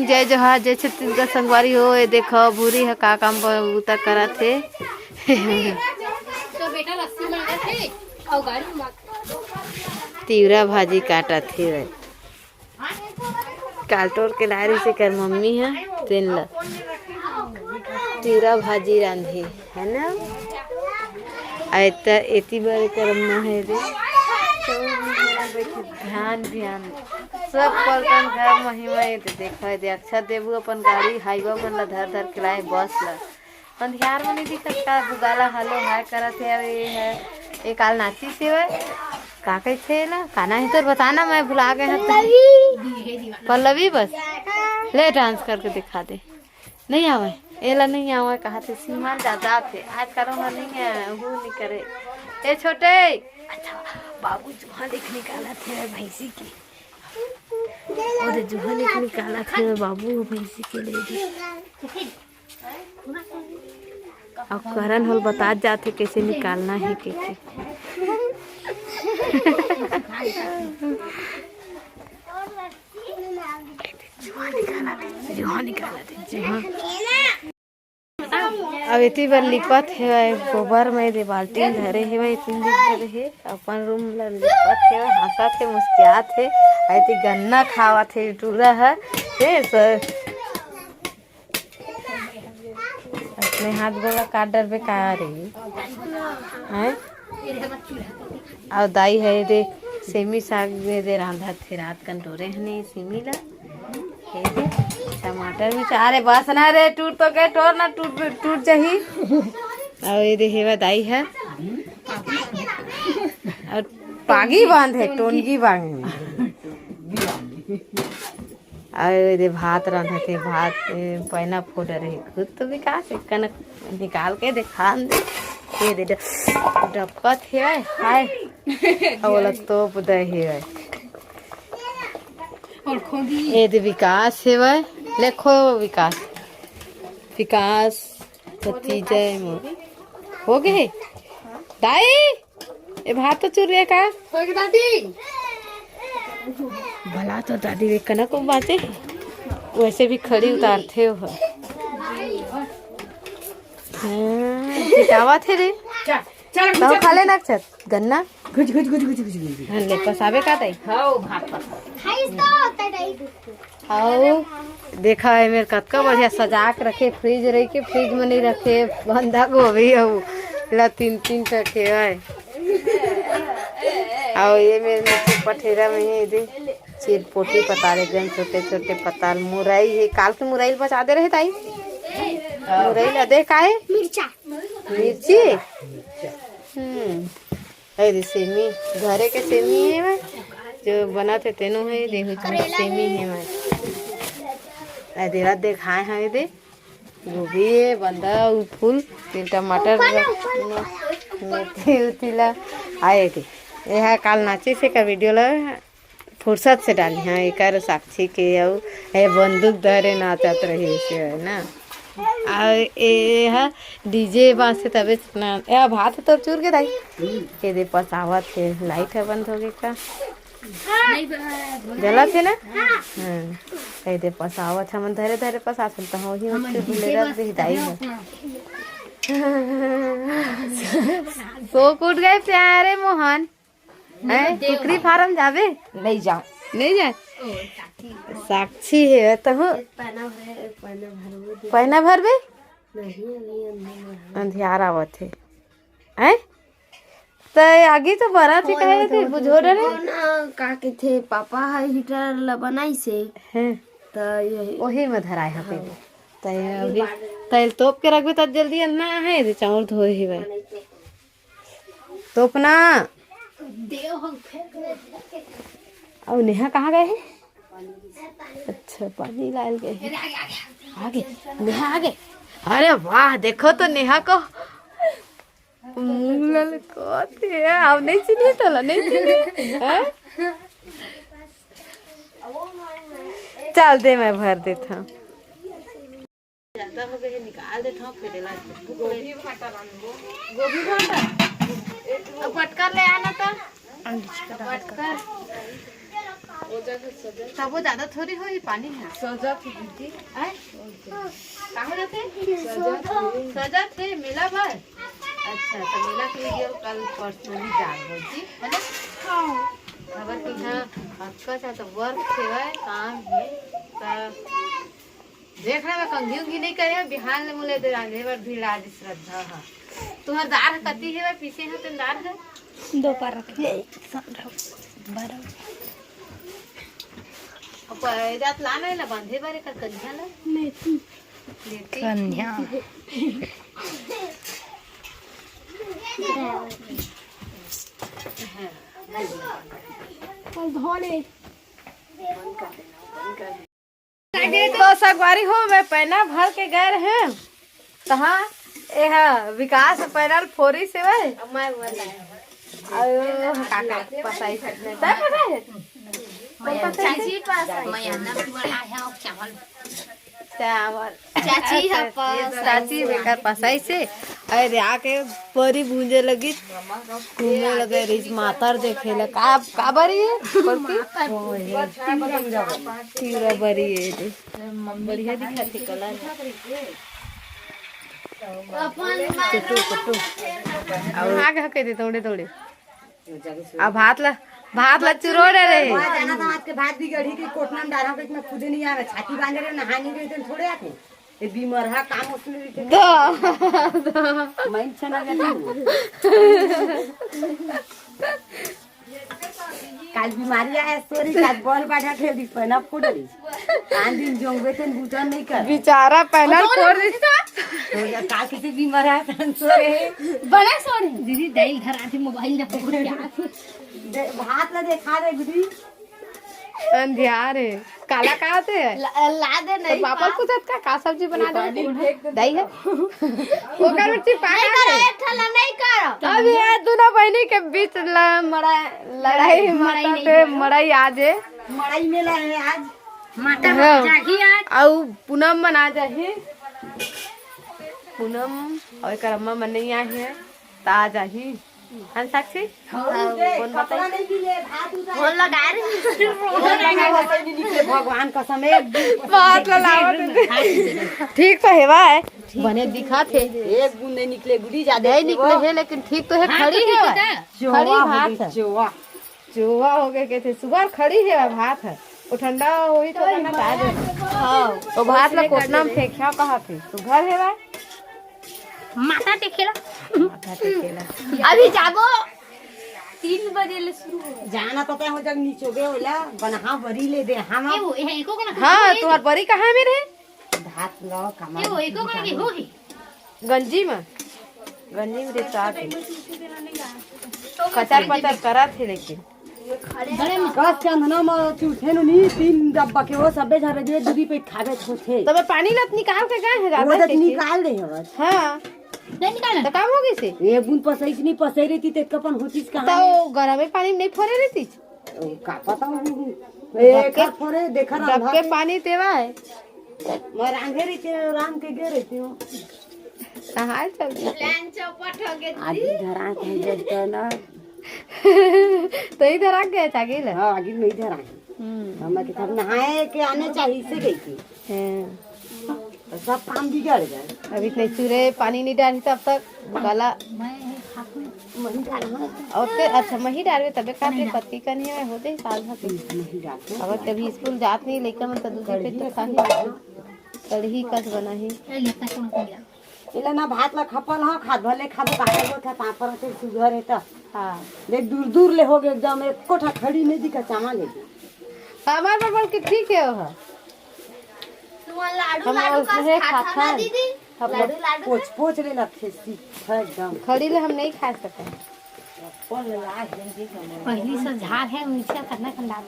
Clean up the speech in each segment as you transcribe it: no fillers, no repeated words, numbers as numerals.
जय जोहार जय छत्तीसगढ़ संगवारी हो। ये देखो भूरी है का काम उतर करा थे। तो बेटा लस्सी मांगा थे और गाड़ी तीवरा भाजी काटा थे वे काटोर के लारी से कर मम्मी है तेन ला तीवरा भाजी रांधी है ना। ऐता एती बार करना है रे ध्यान ध्यान सब पलटन घर महिमा देखा दे अच्छा देबू अपन गाड़ी हाईवा मन ला धर धर के लाए बस ला अंधियार में नहीं दिखत का बुगाला हलो हाय करत है। ये है ये काल नाची से वे का कैसे ना खाना है तो बताना मैं भुला गए हैं। पल्लवी बस ले डांस करके दिखा दे। नहीं आवे एला नहीं आवे कहा थे सीमा ज्यादा थे आज करो ना नहीं है वो नहीं करे ए छोटे। अच्छा बाबू जुहा देख निकाला थे भैंसी की और जुहा देख निकाला थे बाबू भैंसी के ले अब करण होल बता जाते कैसे निकालना है के जुहा निकाला थे अब इतनी बार लिपत है गोबर में दे बाल्टी धरे है भाई 3 दिन धरे है अपन रूम ला लिपत है हंसत है मुस्कुरात है ऐती गन्ना खावत है टूरा है सर अपने हाथ गोला काट डर बेकार है और दाई है दे सेमी साग दे रांधा थे रात कंटोरे हने सेमी ला है दे टमाटर भी अरे बस ना रे टूट तो गए टोर ना टूट जाही और ये देखेवा दाई है और पागी बांध है टोनगी बांध और ये भात रांधा थे भात पहना फोड़ रहे खुद तो विकास कनक निकाल के दिखा दे ये दे डपकत है हाय और तोप दे है ये दे विकास है वह लिखो विकास विकास भतीजा हो गए दाई ये भात तो चुर का भला तो दादी वे कनक बाते वैसे भी खड़ी उतारते हो हाँ थे रे तो खा लेना छत गन्ना गुज गुज गुज गुज गुज गुज ले पसावे का ताई हां भात आओ देखा है मेरे कतका बढ़िया सजा के रखे फ्रिज रही के फ्रिज में नहीं रखे बंधा गोभी हो ला 3 टके है आओ ये मेरे नीचे पठेरा में है दे चिर पोटी पताल एकदम छोटे छोटे पताल मुरई है काल के मुरई बचा दे रहे ताई मुरई ला दे काहे मिर्ची है सेमी घरे के सेमी है मैं जो बना थे तेनो है देखो सेमी है मैं देरा देखाए हैं दे गोभी है बंदा फूल 3 टमाटर मेथी उतीला आए थे यह काल नाची से का वीडियो ला फुर्सत से डाली हाँ एक साक्षी के ये बंदूक धरे नाचत रही से है ना ये डीजे बांस से तबे ना भात तो चूर के दाई के दे पसावत है लाइट है बंद हो गई का जला थे ना हाँ दे पसावत हम धरे धरे पसा सकता हूँ ही उसके भूले रख दे दाई है सो कूट गए प्यारे मोहन टुकड़ी फार्म जावे नहीं जाओ नहीं जाए साक्षी है तो पहना भरबे अंधियार आवत है हैं तो आगे तो बड़ा थे कहे थे बुझो रे का के थे पापा हीटर ला बनाई से हैं तो यही वही में धराए है पहले तो अभी तेल तोप के रखबे तब जल्दी ना है रे चावल धोए ही भाई तोपना और नेहा कहाँ गए हैं अच्छा पानी लाल गए आगे नेहा आगे अरे वाह देखो तो नेहा को अब नहीं चिनी तो नहीं चिनी चल दे मैं भर देता हूँ ज्यादा हो गए निकाल देता हूँ फिर गोभी भाटा अब पटकर ले आना था पटकर तब वो ज्यादा थोड़ी हो ही पानी है सजा थी दीदी आए कहाँ जाते सजा थे मेला भर अच्छा तो मेला के वीडियो कल पर्सनली डाल जी है ना खबर कि हाँ आपका तो वर्क सेवा काम है देख रहे मैं कंघी उंघी नहीं करे बिहान ले मुले दे रांधे बर भीड़ आज श्रद्धा है तुम्हार दार कती है पीछे है तुम दार है दो पर रखे जात लाना है बांधे बारे का कन्या ला लेती कन्या तो सगवारी हो मैं पैना भर के गए रहे कहाँ विकास पैनल फोरी से भाई काका पसाई चाची पास चाची है पास चाची बेकार पसाई से अरे आके परी भूंजे लगी घूमने लगे रिज मातर देखे ला का बरी है तीरा बरी है बढ़िया दिखाती कलर कुटू कुटू अब आगे हके दे थोड़े थोड़े अब भात ला चुरोड़े रे जाना था आज के भात भी गढ़ी के कोटना में डाला के मैं खुद नहीं आवे छाती बांधे रे नहानी रे तो थोड़े आते ये बीमार है काम उसने रे मैं छना गया काल बीमारी है सॉरी काल बॉल बैठा थे दी पना फोड़ली कान दिन जोंगे थे बुझन नहीं कर बेचारा पैनल फोड़ दी तो या का किसी बीमार है सेंसर है बड़ा सोने दीदी दाई घर आती मोबाइल ना पकड़ के भात ला देखा रे गुडी अंधियार है काला कहते है ला दे नहीं पापा कुछ का सब्जी बना दे दही है वो कर बेटी पाका नहीं ठला नहीं करो अब ये दोनों बहनी के बीच लड़ाई माता पे मड़ाई आज है मड़ाई मेला है आज माता जागी आज और पूनम मना जाही पूनम और करम्मा मन नहीं आई है ता जाही हन साक्षी कौन बताई नहीं मिले भात उतार बोल लगा निकले भगवान कसम एक बात ठीक तो हेवा है बने दिखा थे एक बूंद नहीं निकले गुडी ज्यादा नहीं निकले है लेकिन ठीक तो है खड़ी है खड़ी भात है चोवा हो गए के थे सुबह खड़ी है भात है वो ठंडा हुई तो ना ताज हां तो भात ला कोटना में फेंकिया कहा थे तो घर है माथा टेकेला माथा टेकेला अभी जाबो 3 बजे ले शुरू हो जाना पता हो जब नीचे गए होला बनहा बरी ले दे हम एको को ना हां तुम्हार बड़ी कहां में रे भात लो कमा एको को ना हो ही गंजी में रे चाट कचर पचर करा थे लेकिन कस चंदना में चूठे नु नी 3 डब्बा के वो सबे झरे जे दूधी पे खावे छोथे तबे पानी लत निकाल के गए है वो ज्यादा तो निकाल दे हवा हां नहीं निकालना तो काम हो गई से एक बूंद पसैस नहीं पसै रहती ते कपन होतीस कहां तो गरम में पानी नहीं फोरे रहती का पता एक फोरे देखा ना डब के पानी देवा है मैं रांधे रही थे राम के गे रहती हूं कहां चल प्लान चौपट हो गए आदि धरा के जस्ट ना तो इधर आ गए था गेल हां आगे में इधर आ हम के सब नहाए के आने चाहिए से गई थी तो सब काम बिगड़ गए अभी इतने चूरे पानी नहीं डाली तब तक गला मही डालना और ते अच्छा मही डालवे तबे काटे पत्ती कन्हे में होते साल भर के मही डालते अगर कभी स्कूल जात नहीं लेकर मन तो दूसरे पे तो खाही कढ़ी कस बनाही इला ना भात ला खपल ह खाद भले खाबो काहे गो था पापर से सुगर है त हां देख दूर दूर ले हो गए एकदम एक कोठा खड़ी नहीं दिखा चामा ले हमार पापा के ठीक है वो लाडू हम लाडू उसमें का खाता खाता है। दीदी लाडू लाडू पोछ पोछ ले लखे सी एकदम खड़ी ले हम नहीं खा सकते कौन ला जल्दी कर पहली से झाड़ है नीचे करना खंडा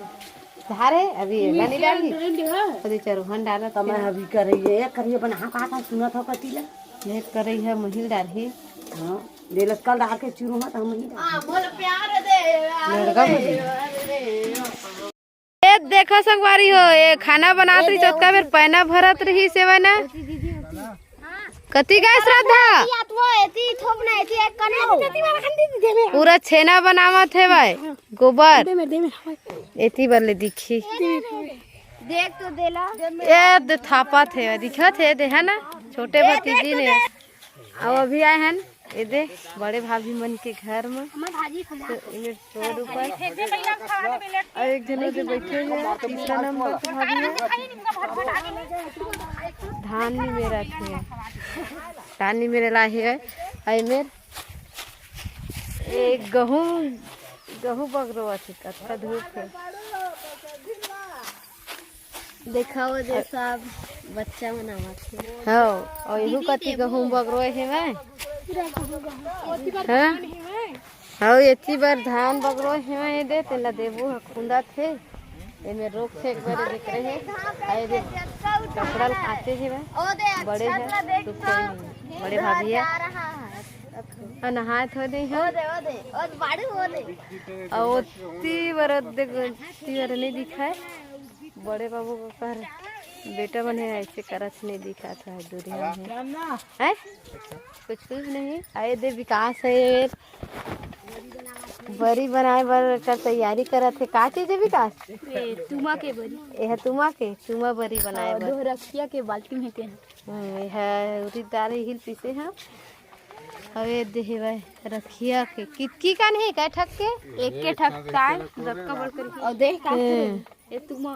धार है अभी पानी डाली अभी चरहन डाला तो मैं अभी कर रही है करिए बना कहा था सुना था पतिला ये कर रही है महिल डाली हां देलस कल डाल के चूरू मत हम ही हां बोल प्यार दे लड़का ए देखो संगवारी हो ये खाना बनाती चोटका बेर पैना भरत रही सेवा ना कति गाय श्रद्धा वो एती थोपना एती एक कने नती वाला खंडी दे में पूरा छेना बनावत है भाई गोबर दे में एती बरले दिखी देख तो देला ए थापा थे दिखा थे दे है ना छोटे भतीजी ने अब अभी आए हैं ये दे बड़े भाभी मन के घर में हमार भाजी खा तो इन्हें रोड ऊपर और एक जन उधर बैठे हैं तीसरा नंबर पे भाभी है धान नहीं मेरा थे धान नहीं मेरे लाए है आई मेर एक गहूँ बगरो थे कत्ता धूप है देखाओ दे सब बच्चा मनावा थे हाँ और इहू कति गहूँ बगरो है मैं हाँ हाँ एती बार धान बगरो है मैं दे तेला देबू खुंदा थे ये में रोक थे एक बार देख रहे हैं आए दे कपड़ा खाते हैं मैं बड़े हैं तो कोई नहीं बड़े भाभी है और नहाए थो दे हैं और ती बार नहीं दिखाए बड़े बाबू को कर बेटा बने ऐसे करच नहीं दिखा था दुनिया में है कुछ नहीं आए दे विकास है बरी बनाए बर का तैयारी करा थे का चीज है विकास तुमा के बरी यह तुमा बरी बनाए बर दो रखिया के बाल्टी में के यह उरी दाल हिल पीसे हैं अरे देहे भाई रखिया के कितकी का नहीं का ठक के एक के ठक का रक्का बड़ कर और देख का ये तुमा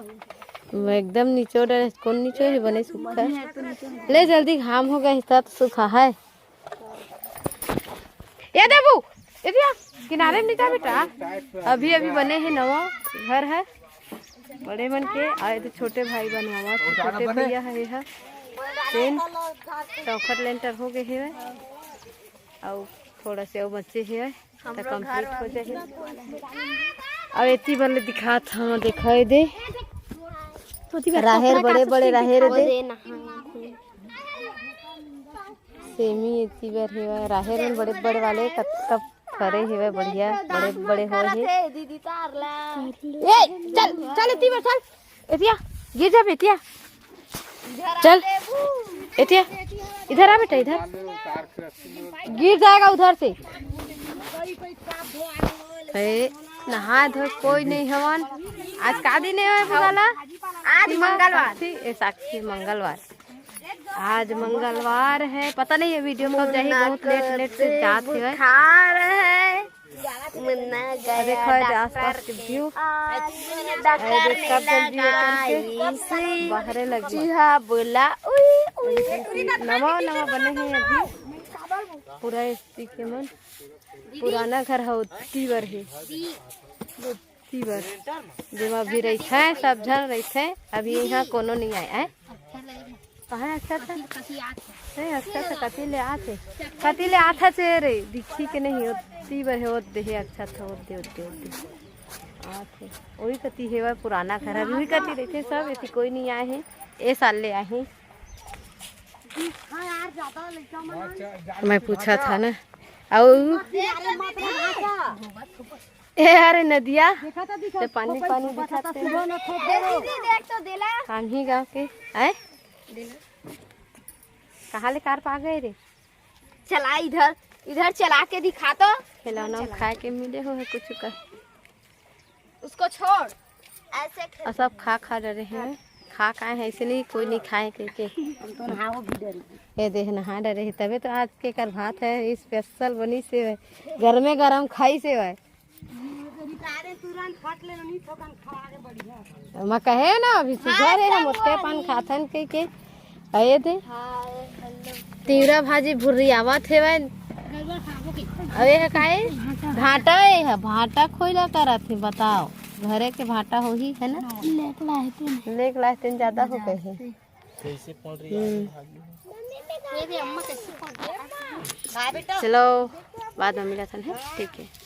एकदम निचोड़ कौन निचोड़ है बने सूखा ले जल्दी घाम हो गया तो सूखा है ये देबू इधर किनारे में निकाल बेटा अभी अभी बने हैं नवा घर है बड़े बन के आए तो छोटे भाई बनवावा छोटे भैया है यह तीन चौखट लेंटर हो गए है और थोड़ा से और बच्चे है तो कंप्लीट हो जाए अब इतनी बल्ले दिखा था दिखाई दे राहेर बड़े बड़े राहेर दे सेमी इतनी बार है राहेर में बड़े बड़े वाले कब करे है बढ़िया बड़े बड़े हो है दीदी तारला ए चल चल इतनी बार चल एतिया गिर जा बेटिया चल एतिया इधर आ बेटा इधर गिर जाएगा उधर से नहा धो कोई नहीं हवन आज का दिन है बुलाला आज मंगलवार साक्षी मंगलवार आज मंगलवार है पता नहीं है वीडियो में कब जाएगी बहुत लेट से जात है खा रहे हैं मुन्ना देखो आसपास के व्यू बाहर लगी बोला नवा नवा बने हैं अभी पूरा इसी के मन पुराना घर है तीवर है तीवर जब अभी रही है सब जन रही है अभी यहाँ कोनो नहीं आया है कहाँ अच्छा था नहीं अच्छा था कति ले आता से रे दिखी के नहीं तीवर है ओत दे अच्छा था ओते आते वही कति है पुराना घर अभी भी कति रही थे सब ऐसी कोई नहीं आए हैं ए साल ले आए हैं मैं पूछा था ना और ए अरे नदिया से पानी दिखाते हम ही गाँव के आए कहाँ ले कार पा गए रे चला इधर चला के दिखा तो खिलौना खाए के मिले हो है कुछ का उसको छोड़ ऐसे सब खा डरे हैं खा है ऐसे नहीं कोई नहीं खाए करके ये देख नहा डरे तबे तो आज के कर भात है स्पेशल बनी से घर में गरम खाई से है मैं कहे ना अभी सुबह रे हम उसके पान खाथन के आए थे तीवरा भाजी भुर्री आवत है अरे है काहे भाटा है भाटा खोला करा थे बताओ घरे के भाटा हो ही है ना लेक लाए ज्यादा हो गए हैं चलो बाद में मिला था ठीक है।